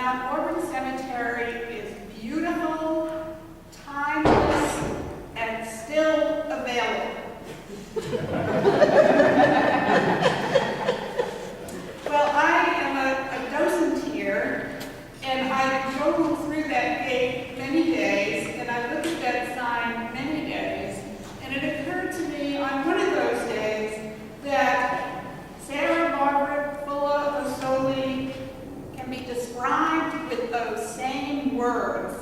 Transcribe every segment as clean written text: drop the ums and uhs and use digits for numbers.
Mount Auburn Cemetery is beautiful, timeless, and still available. Well, I am a docent here, and I drove through that gate many days, and I looked at that sign many days, and it occurred to me on one of those days that Sarah Margaret Fuller of Soli can be described with those same words.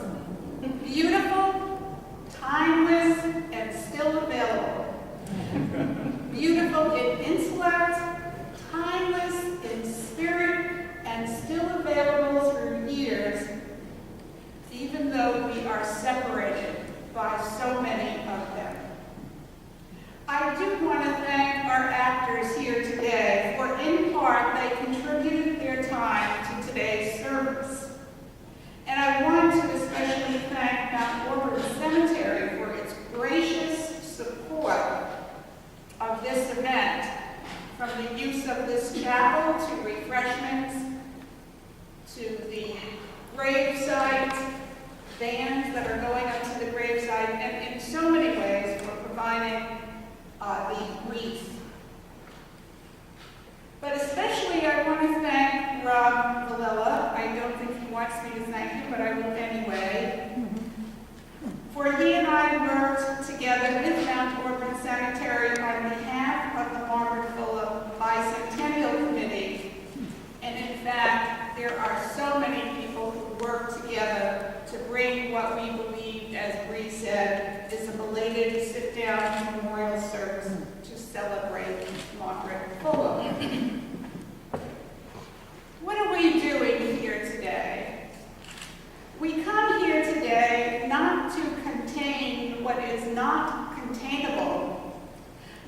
Beautiful, timeless, and still available. Beautiful in intellect, timeless in spirit, and still available through years, even though we are separated by so many of them. I do want to thank our actors here today, for in part they contributed their time to today's service. And I want to especially thank Mount Auburn Cemetery for its gracious support of this event, from the use of this chapel to refreshments, to the gravesite, bands that are going up to the gravesite, and in so many ways for providing the wreath. But especially I want to thank Rob Velella. I don't think he wants me to thank him, but I will anyway. For he and I worked together with Mount Auburn Cemetery on behalf of the Margaret Fuller Bicentennial Committee. And in fact, there are so many people who work together to bring what we believed, as Bree said, is a belated sit-down memorial service to celebrate Margaret Fuller. What are we doing here today? We come here today not to contain what is not containable,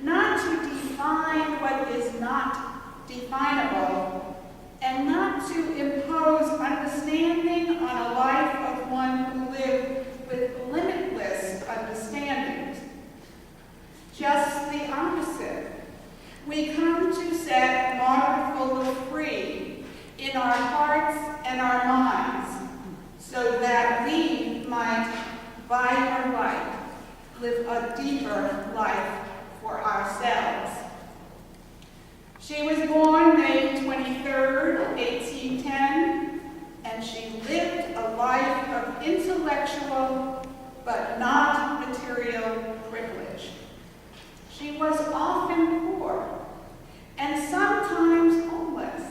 not to define what is not definable, and not to impose understanding on a life of one who lived with limitless understandings. Just the opposite. We come to set Margaret Fuller free in our hearts and our minds, so that we might, by her light, live a deeper life for ourselves. She was born May 23rd, 1810, and she lived a life of intellectual but not material privilege. She was often poor and sometimes homeless,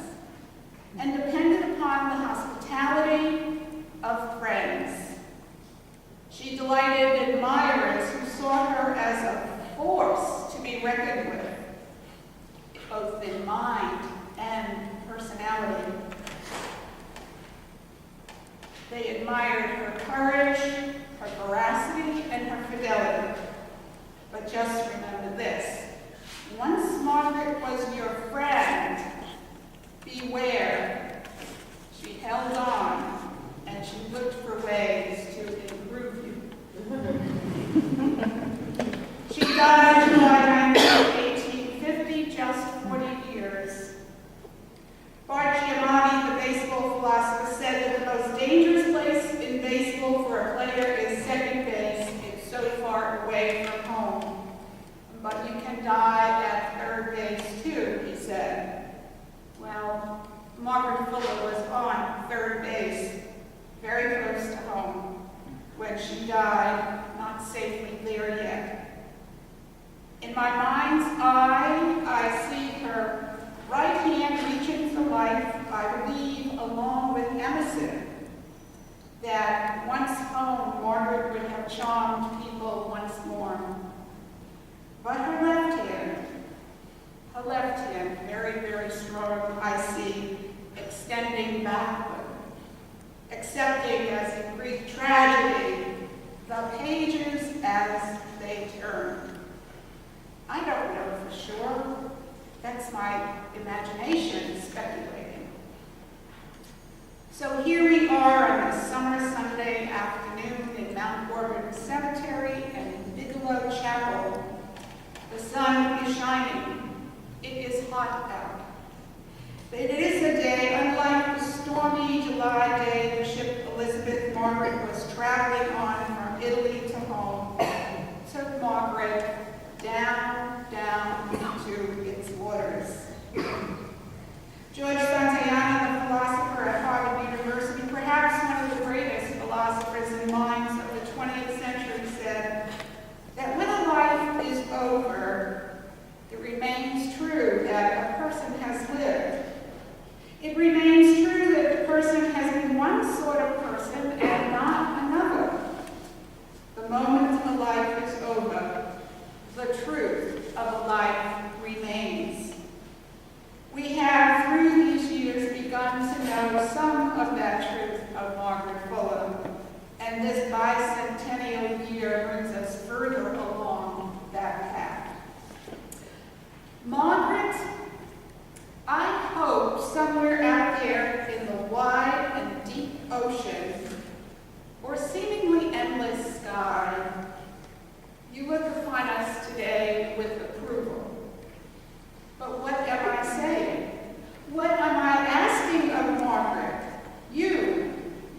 and depended upon the hospitality of friends. She delighted admirers who saw her as a force to be reckoned with, both in mind and personality. They admired her courage, her veracity, and her fidelity. But just remember this: once Margaret was your friend, beware. She held on, and she looked for ways to improve you. She died July 19, 1850, just 40 years. Bart Giamatti, the baseball philosopher, said that the most dangerous place in baseball for a player is second base. It's so far away from home. But you can die at third base too, he said. Well, Margaret Fuller was on third base, very close to home, when she died, not safely there yet. In my mind's eye, I see her right hand reaching for life, I believe, along with Emerson, that once home, Margaret would have charmed people once more. But her left hand, very, very strong, I see, extending backward, accepting, as in Greek tragedy, the pages as they turn. I don't know for sure. That's my imagination speculating. So here we are on a summer Sunday afternoon in Mount Auburn Cemetery and in Bigelow Chapel. The sun is shining. It is hot out. But it is a day unlike the stormy July days some of that truth of Margaret Fuller, and this bicentennial year brings us further along that path. Margaret, I hope somewhere out there in the wide and deep ocean, or seemingly endless sky, you look upon us today with approval. But what am I saying? What am I asking of Margaret?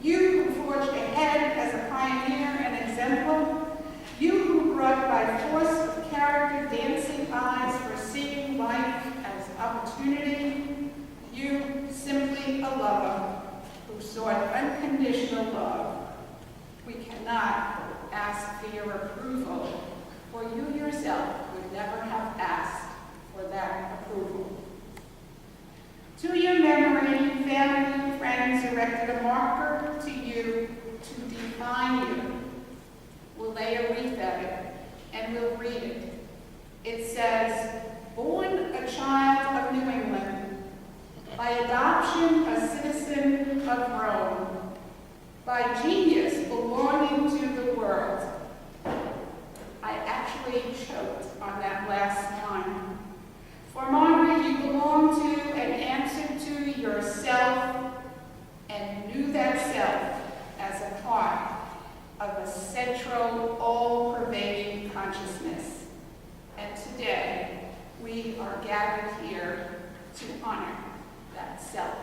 You who forged ahead as a pioneer and exemplar, you who brought by force of character dancing eyes for seeing life as opportunity, you simply a lover who sought unconditional love. We cannot ask for your approval, for you yourself would never have asked for that approval. To your memory, family, friends erected a marker to you to define you. We'll lay a wreath at it, and we'll read it. It says, born a child of New England, by adoption a citizen of Rome, by genius belonging to the world. I actually choked on that last line. For Margaret, you belong to and answered to yourself and knew that self as a part of a central, all-pervading consciousness. And today, we are gathered here to honor that self.